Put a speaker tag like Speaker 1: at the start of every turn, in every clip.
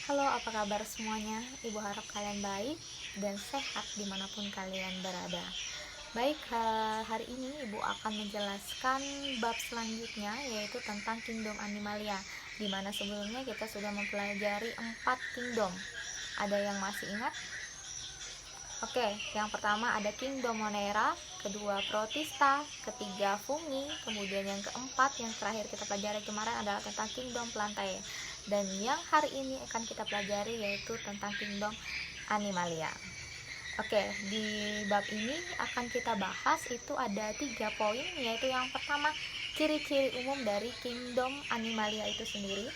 Speaker 1: Halo, apa kabar semuanya? Ibu harap kalian baik dan sehat dimanapun kalian berada. Baik, hari ini Ibu akan menjelaskan bab selanjutnya, yaitu tentang Kingdom Animalia, dimana sebelumnya kita sudah mempelajari 4 kingdom. Ada yang masih ingat? Oke, yang pertama ada Kingdom Monera, kedua Protista, ketiga Fungi, kemudian yang keempat yang terakhir kita pelajari kemarin adalah tentang Kingdom Plantae. Dan yang hari ini akan kita pelajari yaitu tentang Kingdom Animalia. Oke, di bab ini akan kita bahas itu ada 3 poin, yaitu yang pertama ciri-ciri umum dari Kingdom Animalia itu sendiri.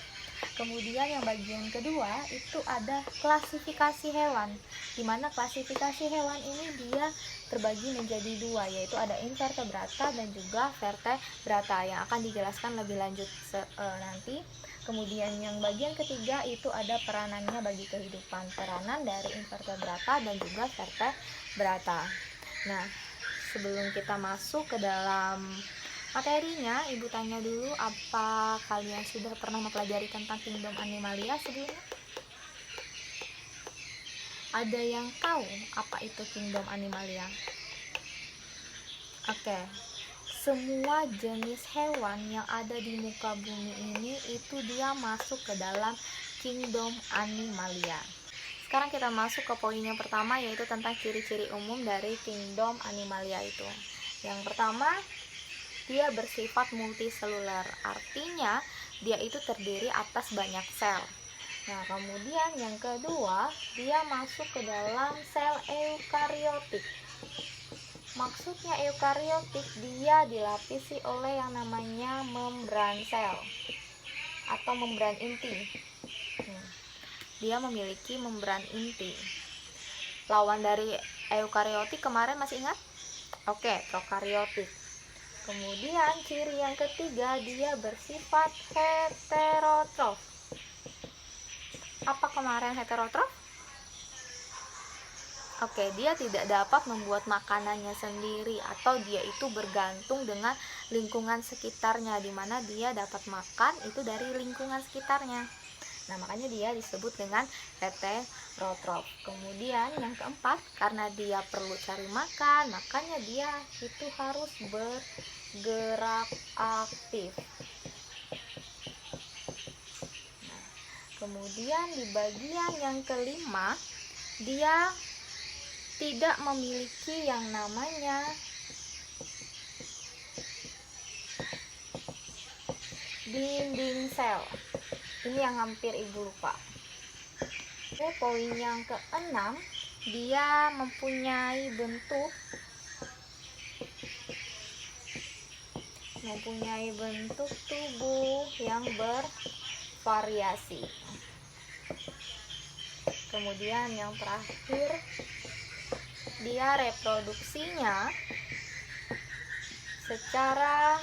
Speaker 1: Kemudian yang bagian kedua itu ada klasifikasi hewan, dimana klasifikasi hewan ini dia terbagi menjadi dua, yaitu ada invertebrata dan juga vertebrata yang akan dijelaskan lebih lanjut nanti. Kemudian yang bagian ketiga itu ada peranannya bagi kehidupan, peranan dari invertebrata dan juga vertebrata. Nah, sebelum kita masuk ke dalam materinya, Ibu tanya dulu, apa kalian sudah pernah mempelajari tentang Kingdom Animalia sebelumnya? Ada yang tahu apa itu Kingdom Animalia? Oke, semua jenis hewan yang ada di muka bumi ini itu dia masuk ke dalam Kingdom Animalia. Sekarang kita masuk ke poin yang pertama, yaitu tentang ciri-ciri umum dari Kingdom Animalia itu. Yang pertama, dia bersifat multiseluler, artinya dia itu terdiri atas banyak sel. Nah, kemudian yang kedua, dia masuk ke dalam sel eukariotik. Maksudnya eukariotik, dia dilapisi oleh yang namanya membran sel atau membran inti. Dia memiliki membran inti. Lawan dari eukariotik kemarin masih ingat? Oke, prokariotik. Kemudian ciri yang ketiga, dia bersifat heterotrof. Apa kemarin heterotrof? Oke, dia tidak dapat membuat makanannya sendiri atau dia itu bergantung dengan lingkungan sekitarnya, di mana dia dapat makan itu dari lingkungan sekitarnya. Nah, makanya dia disebut dengan heterotrof. Kemudian yang keempat, karena dia perlu cari makan, makanya dia itu harus bergerak aktif. Nah, kemudian di bagian yang kelima, dia tidak memiliki yang namanya dinding sel. Ini yang hampir Ibu lupa. Oke, poin yang keenam, dia mempunyai bentuk tubuh yang bervariasi. Kemudian yang terakhir, dia reproduksinya secara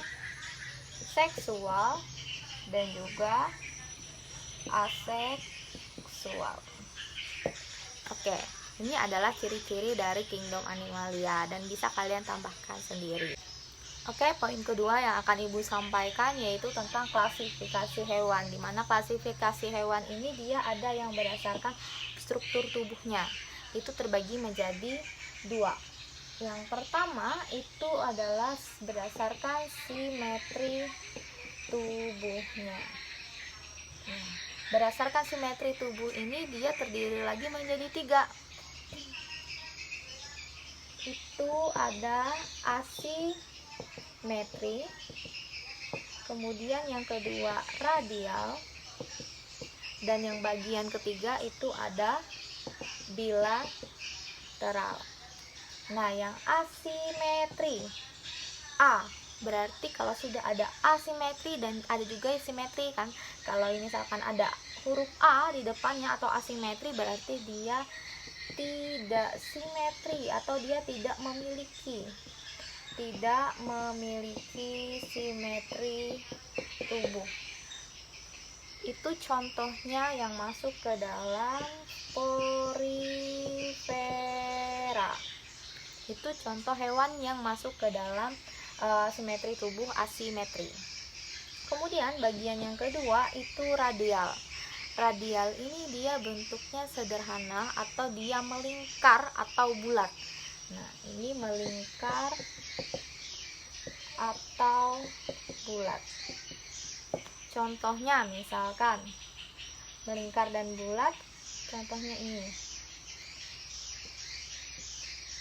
Speaker 1: seksual dan juga aseksual. Oke, ini adalah ciri-ciri dari Kingdom Animalia dan bisa kalian tambahkan sendiri. Oke, poin kedua yang akan Ibu sampaikan yaitu tentang klasifikasi hewan, dimana klasifikasi hewan ini dia ada yang berdasarkan struktur tubuhnya. Itu terbagi menjadi dua. Yang pertama itu adalah berdasarkan simetri tubuhnya. Berdasarkan simetri tubuh ini dia terdiri lagi menjadi 3. Itu ada asimetri, kemudian yang kedua radial, dan yang bagian ketiga itu ada bilateral. Nah, yang asimetri A, berarti kalau sudah ada asimetri dan ada juga simetri kan. Kalau ini misalkan ada huruf A di depannya atau asimetri, berarti dia tidak simetri atau dia tidak memiliki simetri tubuh. Itu contohnya yang masuk ke dalam Porifera. Itu contoh hewan yang masuk ke dalam simetri tubuh asimetri. Kemudian bagian yang kedua itu radial. radial ini dia bentuknya sederhana atau dia melingkar atau bulat. Nah, ini melingkar atau bulat. Contohnya misalkan melingkar dan bulat, contohnya ini.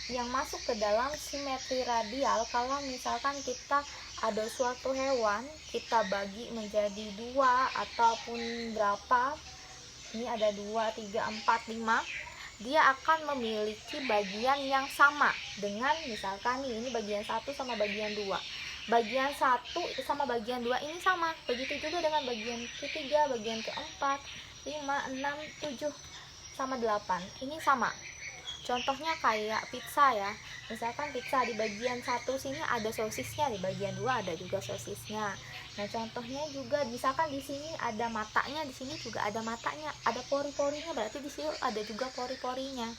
Speaker 1: Yang masuk ke dalam simetri radial, kalau misalkan kita ada suatu hewan, kita bagi menjadi 2 ataupun berapa, ini ada 2, 3, 4, 5, dia akan memiliki bagian yang sama dengan misalkan ini bagian 1 sama bagian 2. Bagian 1 sama bagian 2 ini sama. Begitu juga dengan bagian ketiga, bagian keempat, 5, 6, 7 sama 8. Ini sama. Contohnya kayak pizza ya. Misalkan pizza di bagian 1 sini ada sosisnya, di bagian 2 ada juga sosisnya. Nah, contohnya juga misalkan di sini ada matanya, di sini juga ada matanya, ada pori-porinya, berarti di sini ada juga pori-porinya.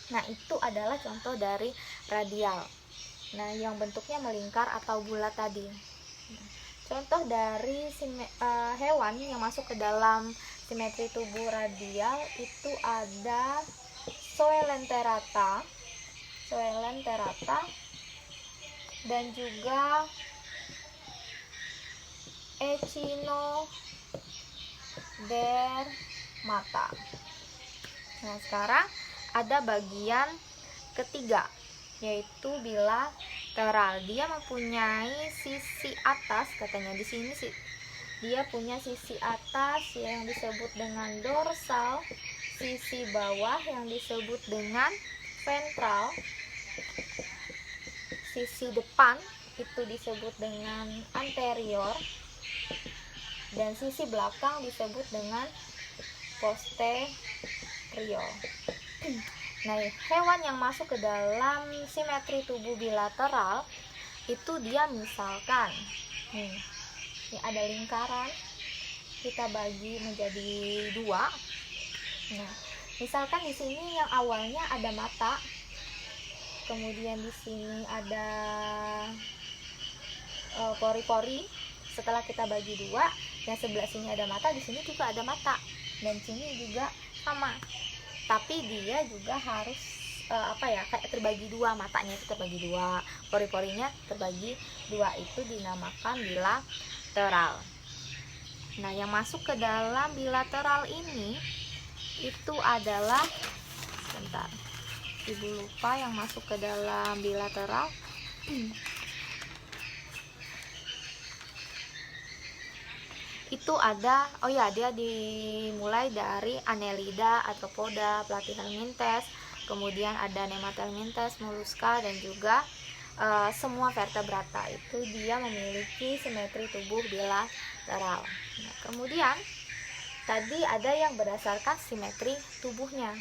Speaker 1: Nah, itu adalah contoh dari radial. Nah, yang bentuknya melingkar atau bulat tadi. Contoh dari hewan yang masuk ke dalam simetri tubuh radial itu ada Coelenterata dan juga Echinodermata. Nah, sekarang ada bagian ketiga, yaitu bilateral. Dia mempunyai sisi atas, katanya di sini sih. Dia punya sisi atas yang disebut dengan dorsal, sisi bawah yang disebut dengan ventral, sisi depan itu disebut dengan anterior, dan sisi belakang disebut dengan posterior. Nah, hewan yang masuk ke dalam simetri tubuh bilateral itu dia misalkan ini ada lingkaran, kita bagi menjadi 2. Nah, misalkan di sini yang awalnya ada mata, kemudian di sini ada pori-pori. Setelah kita bagi 2, yang sebelah sini ada mata, di sini juga ada mata, dan sini juga sama. Tapi dia juga harus kayak terbagi 2, matanya itu terbagi 2, pori-porinya terbagi 2, itu dinamakan bilateral. Nah, yang masuk ke dalam bilateral ini itu adalah, sebentar, ibu lupa yang masuk ke dalam bilateral. Itu ada, dia dimulai dari Annelida, Arthropoda, Platyhelminthes, kemudian ada Nemathelminthes, Mollusca, dan juga semua vertebrata itu dia memiliki simetri tubuh bilateral. Nah, kemudian tadi ada yang berdasarkan simetri tubuhnya.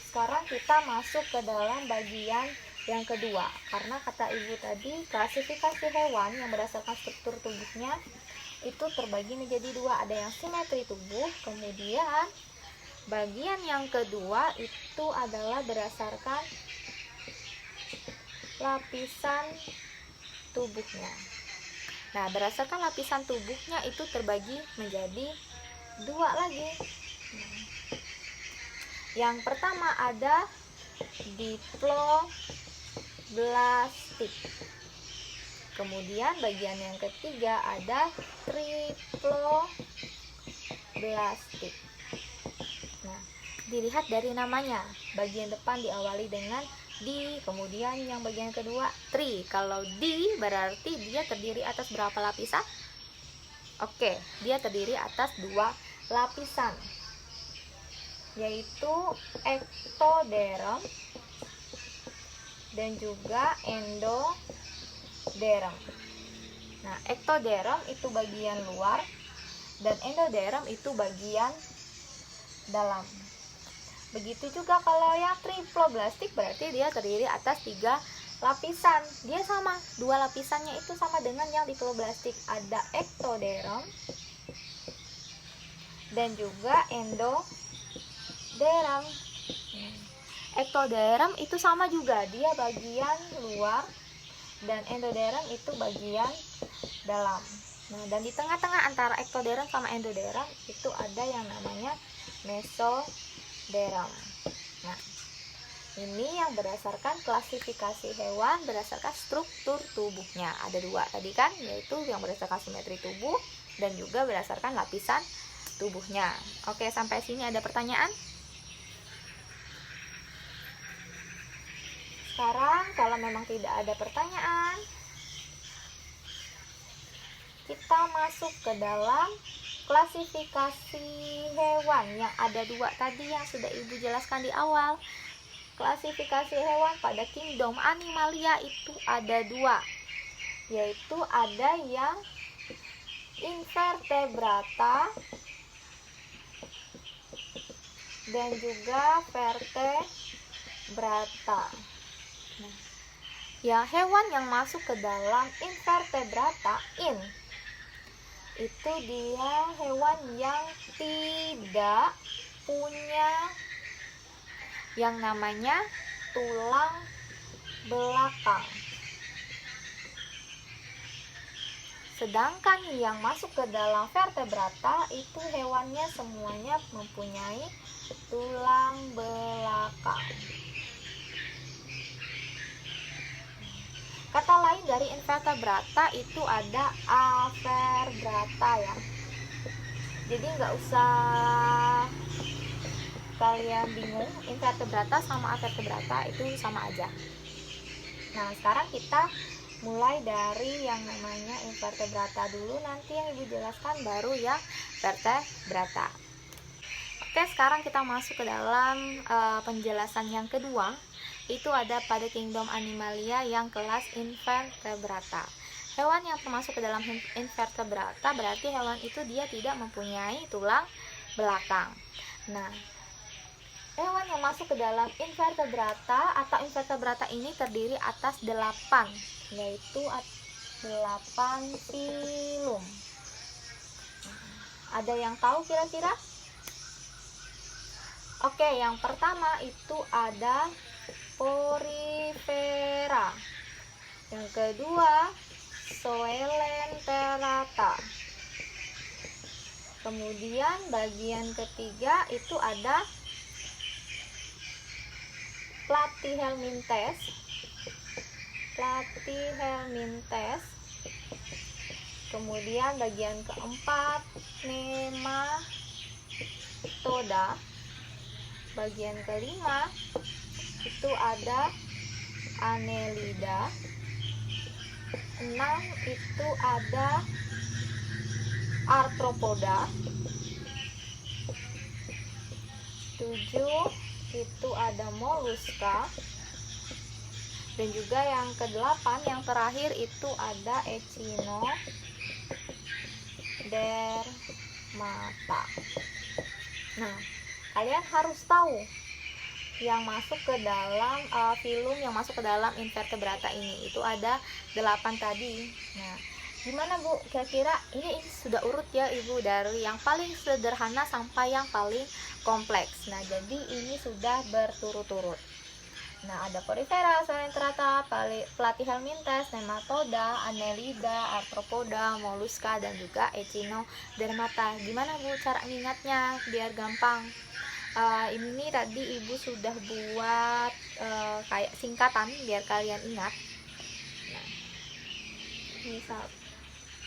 Speaker 1: Sekarang kita masuk ke dalam bagian yang kedua, karena kata ibu tadi klasifikasi hewan yang berdasarkan struktur tubuhnya itu terbagi menjadi 2, ada yang simetri tubuh, kemudian bagian yang kedua itu adalah berdasarkan lapisan tubuhnya. Nah, berdasarkan lapisan tubuhnya itu terbagi menjadi 2 lagi. Yang pertama ada diploblastik. Kemudian bagian yang ketiga ada triploblastik. Nah, dilihat dari namanya, bagian depan diawali dengan di, kemudian yang bagian kedua tri. Kalau di berarti dia terdiri atas berapa lapisan? Oke, dia terdiri atas 2 lapisan, yaitu ektoderm dan juga endoderm. Nah, ektoderm itu bagian luar dan endoderm itu bagian dalam. Begitu juga kalau yang triploblastik berarti dia terdiri atas 3 lapisan. Dia sama, 2 lapisannya itu sama dengan yang diploblastik, ada ektoderm dan juga endoderm. Ektoderm itu sama juga, dia bagian luar dan endoderm itu bagian dalam. Nah, dan di tengah-tengah antara ektoderm sama endoderm itu ada yang namanya mesoderm. Nah, ini yang berdasarkan klasifikasi hewan berdasarkan struktur tubuhnya. Ada dua tadi kan, yaitu yang berdasarkan simetri tubuh dan juga berdasarkan lapisan tubuhnya. Oke, sampai sini ada pertanyaan? Sekarang kalau memang tidak ada pertanyaan, kita masuk ke dalam klasifikasi hewan yang ada dua tadi yang sudah Ibu jelaskan di awal. Klasifikasi hewan pada kingdom Animalia itu ada dua, yaitu ada yang invertebrata dan juga vertebrata. Nah, ya, hewan yang masuk ke dalam invertebrata, itu dia hewan yang tidak punya yang namanya tulang belakang. Sedangkan yang masuk ke dalam vertebrata itu hewannya semuanya mempunyai tulang belakang. Kata lain dari invertebrata itu ada avertebrata ya. Jadi nggak usah kalian bingung, invertebrata sama avertebrata itu sama aja. Nah, sekarang kita mulai dari yang namanya invertebrata dulu, nanti yang Ibu jelaskan baru yang vertebrata. Oke, sekarang kita masuk ke dalam penjelasan yang kedua. Itu ada pada kingdom Animalia yang kelas invertebrata. Hewan yang termasuk ke dalam invertebrata berarti hewan itu dia tidak mempunyai tulang belakang. Nah, hewan yang masuk ke dalam invertebrata atau invertebrata ini terdiri atas 8, yaitu 8 filum. Ada yang tahu kira-kira? Oke, yang pertama itu ada Porifera. Yang kedua, Coelenterata. Kemudian bagian ketiga itu ada Platyhelminthes. Kemudian bagian keempat Nematoda. Bagian kelima itu ada Annelida. 6 itu ada Arthropoda. 7 itu ada Mollusca. Dan juga yang ke-8 yang terakhir itu ada Echinodermata. Nah, kalian harus tahu yang masuk ke dalam filum yang masuk ke dalam invertebrata ini itu ada 8 tadi. Nah, gimana Bu? Kira-kira ini sudah urut ya Ibu, dari yang paling sederhana sampai yang paling kompleks. Nah, jadi ini sudah berturut-turut. Nah, ada Porifera, Coelenterata, Platyhelminthes, Nematoda, Annelida, Arthropoda, Mollusca, dan juga Echinodermata. Gimana Bu cara ingatnya biar gampang? Ini tadi Ibu sudah buat kayak singkatan biar kalian ingat. Nah, misal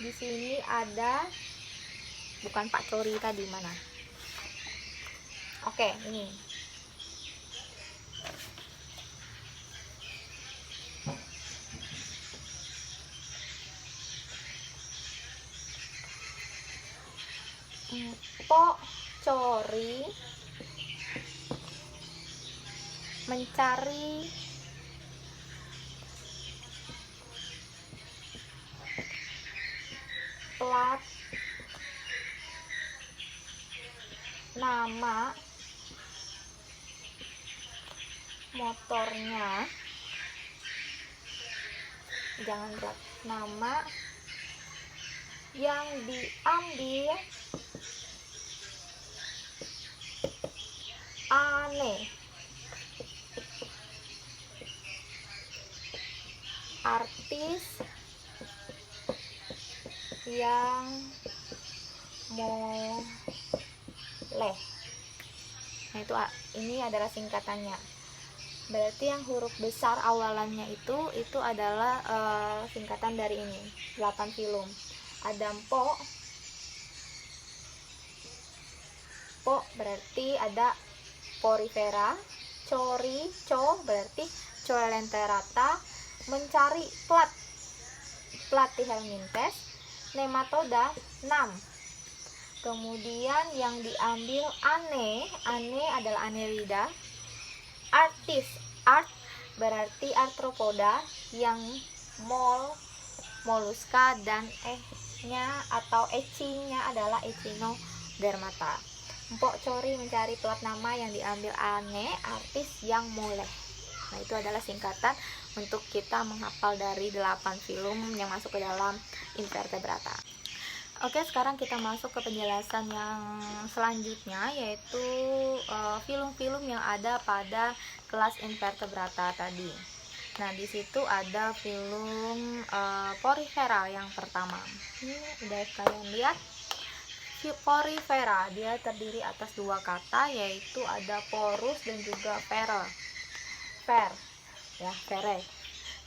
Speaker 1: di sini ada, bukan Pak Cori tadi, mana? Oke, ini. Pak Cori mencari plat nama motornya, jangan plat nama yang diambil aneh, artis yang moleh. Nah, ini adalah singkatannya. Berarti yang huruf besar awalannya itu adalah singkatan dari ini, 8 filum. Ada po berarti ada porifera, cori, berarti coelenterata, mencari platyhelminthes, nematoda 6. Kemudian yang diambil ane adalah Annelida, art berarti arthropoda, yang mollusca, dan nya atau ecinya adalah Echinodermata. Empok cori mencari plat nama yang diambil ane, artis yang moleh. Nah, itu adalah singkatan untuk kita menghafal dari 8 filum yang masuk ke dalam invertebrata. Oke, sekarang kita masuk ke penjelasan yang selanjutnya, yaitu filum-filum yang ada pada kelas invertebrata tadi. Nah, di situ ada filum porifera yang pertama. Ini udah kalian lihat. Porifera dia terdiri atas 2 kata, yaitu ada porus dan juga fere.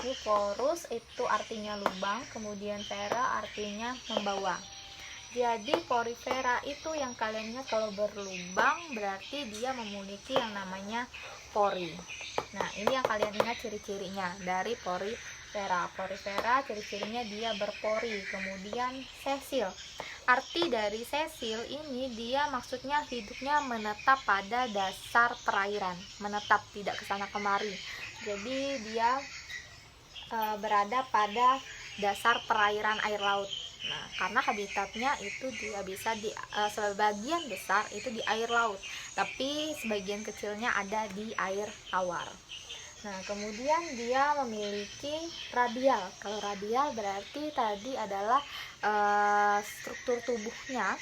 Speaker 1: Ini porus itu artinya lubang, kemudian fere artinya membawa. Jadi porifera itu yang kalian ingat, kalau berlubang berarti dia memiliki yang namanya pori. Nah, ini yang kalian ingat ciri-cirinya dari porifera. Porifera ciri-cirinya dia berpori. Kemudian sesil. Arti dari sesil ini dia maksudnya hidupnya menetap pada dasar perairan, menetap, tidak kesana kemari. Jadi dia berada pada dasar perairan air laut. Nah, karena habitatnya itu dia bisa sebagian besar itu di air laut, tapi sebagian kecilnya ada di air tawar. Nah, kemudian dia memiliki radial. Kalau radial berarti tadi adalah struktur tubuhnya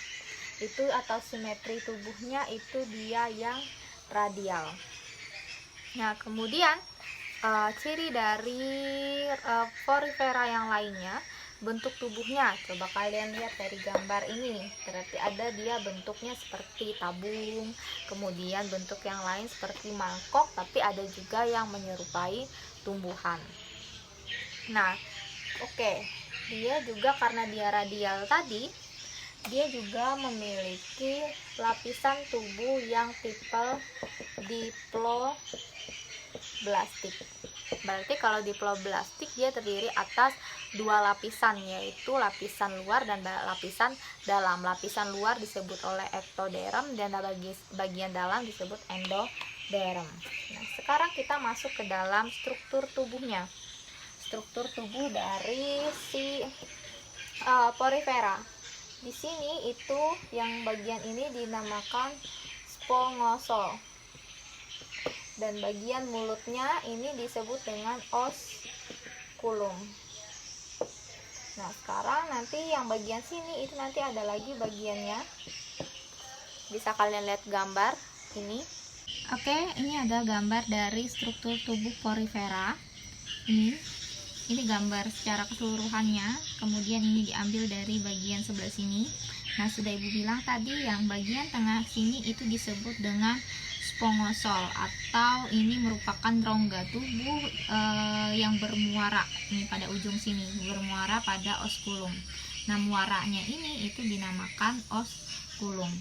Speaker 1: itu atau simetri tubuhnya itu dia yang radial. Nah, kemudian ciri dari porifera yang lainnya, bentuk tubuhnya. Coba kalian lihat dari gambar ini, berarti ada dia bentuknya seperti tabung, kemudian bentuk yang lain seperti mangkok, tapi ada juga yang menyerupai tumbuhan. Nah, dia juga karena dia radial tadi, dia juga memiliki lapisan tubuh yang tipe diploblastik. Berarti kalau diploblastik dia terdiri atas 2 lapisan, yaitu lapisan luar dan lapisan dalam. Lapisan luar disebut oleh ektoderm dan bagian dalam disebut endoderm. Nah, sekarang kita masuk ke dalam struktur tubuhnya. Struktur tubuh dari si porifera. Di sini itu yang bagian ini dinamakan spongosol. Dan bagian mulutnya ini disebut dengan osculum. Nah, sekarang nanti yang bagian sini itu nanti ada lagi bagiannya. Bisa kalian lihat gambar ini. Ini ada gambar dari struktur tubuh porifera. Ini gambar secara keseluruhannya. Kemudian ini diambil dari bagian sebelah sini. Nah, sudah Ibu bilang tadi yang bagian tengah sini itu disebut dengan spongosol, atau ini merupakan rongga tubuh yang bermuara ini pada ujung sini, bermuara pada osculum. Nah, muaranya ini itu dinamakan osculum.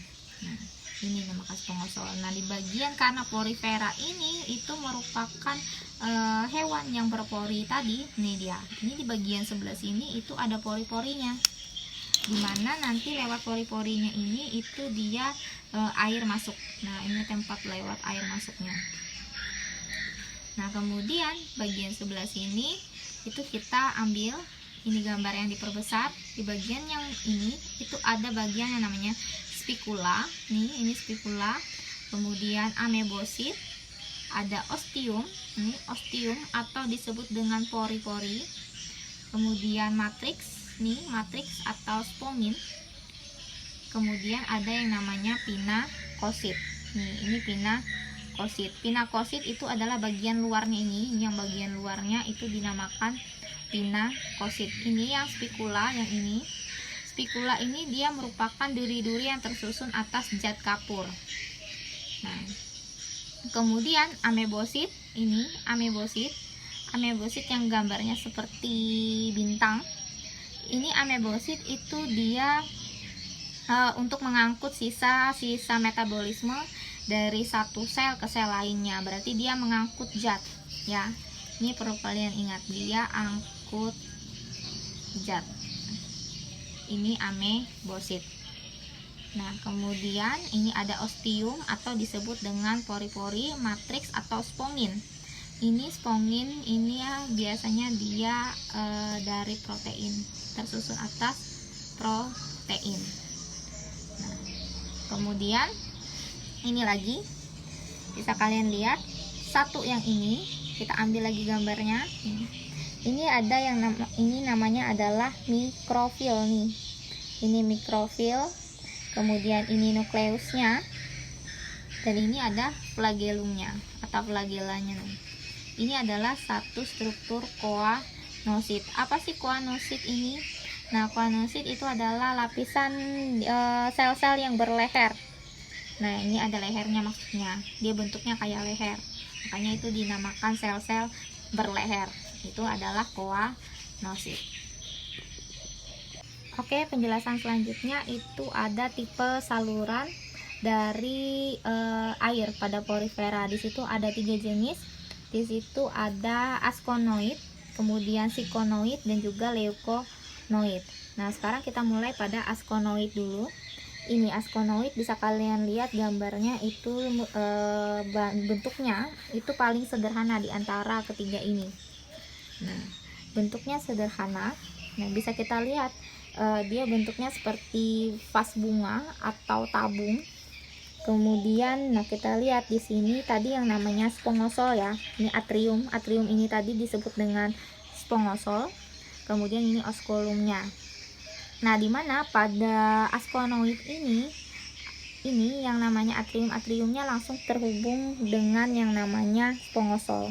Speaker 1: Nah, ini dinamakan spongosol. Nah, di bagian karena porifera ini itu merupakan hewan yang berpori tadi. Ini dia. Ini di bagian sebelah sini itu ada pori-porinya. Dimana nanti lewat pori-porinya ini itu dia air masuk. Nah, ini tempat lewat air masuknya. Nah, kemudian bagian sebelah sini itu kita ambil ini gambar yang diperbesar. Di bagian yang ini itu ada bagian yang namanya spicula. Ini spicula. Kemudian amebosit, ada ostium. Ini ostium atau disebut dengan pori-pori. Kemudian matrix, matrix atau spongin. Kemudian ada yang namanya pinakosit. Ini pinakosit. Pinakosit itu adalah bagian luarnya ini. Yang bagian luarnya itu dinamakan pinakosit. Ini yang spicula, yang ini spikula ini dia merupakan duri-duri yang tersusun atas zat kapur. Nah, kemudian amebosit ini, amebosit yang gambarnya seperti bintang. Ini amebosit itu dia untuk mengangkut sisa-sisa metabolisme dari satu sel ke sel lainnya. Berarti dia mengangkut zat, ya. Ini perlu kalian ingat, dia angkut zat. Ini amebosit. Nah, kemudian ini ada ostium atau disebut dengan pori-pori, matriks atau spongin. Ini spongin ini ya biasanya dia dari protein, tersusun atas protein. Nah, kemudian ini lagi bisa kalian lihat satu yang ini, kita ambil lagi gambarnya. Ini ada yang ini namanya adalah mikrofil nih. Ini mikrofil. Kemudian ini nukleusnya, dan ini ada flagellumnya atau flagellanya. Ini adalah satu struktur koanosit. Apa sih koanosit ini? Nah, koanosit itu adalah lapisan sel-sel yang berleher. Nah, ini ada lehernya maksudnya. Dia bentuknya kayak leher. Makanya itu dinamakan sel-sel berleher. Itu adalah koanosit. Oke, penjelasan selanjutnya itu ada tipe saluran dari air pada porifera. Di situ ada 3 jenis. Di situ ada askonoid, kemudian sikonoid, dan juga leukonoid. Nah, sekarang kita mulai pada askonoid dulu. Ini askonoid, bisa kalian lihat gambarnya itu bentuknya itu paling sederhana di antara ketiga ini. Nah, bentuknya sederhana. Nah, bisa kita lihat dia bentuknya seperti vas bunga atau tabung. Kemudian kita lihat di sini tadi yang namanya spongosol ya. Ini atrium. Atrium ini tadi disebut dengan spongosol. Kemudian ini oskulumnya. Nah, dimana pada askonoid ini yang namanya atriumnya langsung terhubung dengan yang namanya spongosol.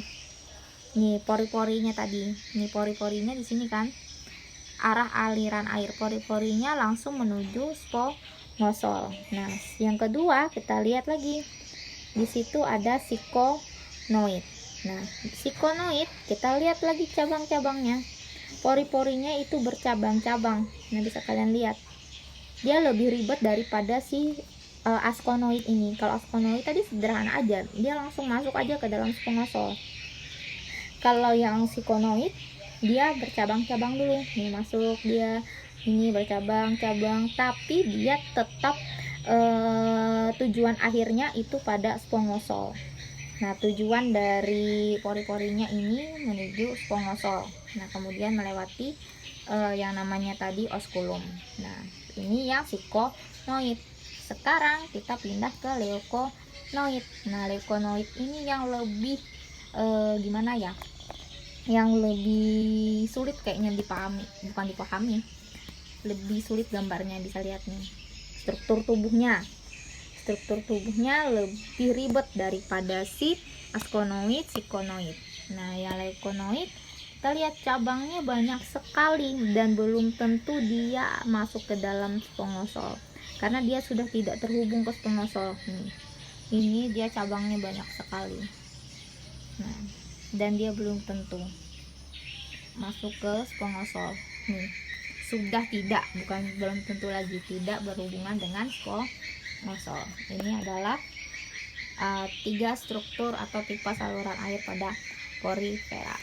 Speaker 1: Nih pori-porinya tadi. Nih pori-porinya di sini kan. Arah aliran air pori-porinya langsung menuju spongosol. Nah, yang kedua kita lihat lagi. Di situ ada sikonoid. Nah, sikonoid kita lihat lagi cabang-cabangnya. Pori-porinya itu bercabang-cabang. Nah, bisa kalian lihat. Dia lebih ribet daripada si askonoid ini. Kalau askonoid tadi sederhana aja, dia langsung masuk aja ke dalam spongosol. Kalau yang sikonoid dia bercabang-cabang dulu, nih masuk dia, ini bercabang-cabang, tapi dia tetap tujuan akhirnya itu pada spongosol. Nah, tujuan dari pori-porinya ini menuju spongosol. Nah, kemudian melewati yang namanya tadi oskulum. Nah, ini yang sikonoid. Sekarang kita pindah ke leukonoid. Nah, leukonoid ini yang lebih gimana ya? Yang lebih sulit kayaknya dipahami, bukan dipahami, lebih sulit gambarnya. Bisa lihat nih struktur tubuhnya lebih ribet daripada si askonoid, sikonoid. Nah, yang leukonoid kita lihat cabangnya banyak sekali dan belum tentu dia masuk ke dalam spongosol karena dia sudah tidak terhubung ke spongosol. Ini dia cabangnya banyak sekali. Nah, dan dia belum tentu masuk ke spongosol. Sudah tidak, bukan belum tentu lagi, tidak berhubungan dengan spongosol. Ini adalah 3 struktur atau tipe saluran air pada porifera.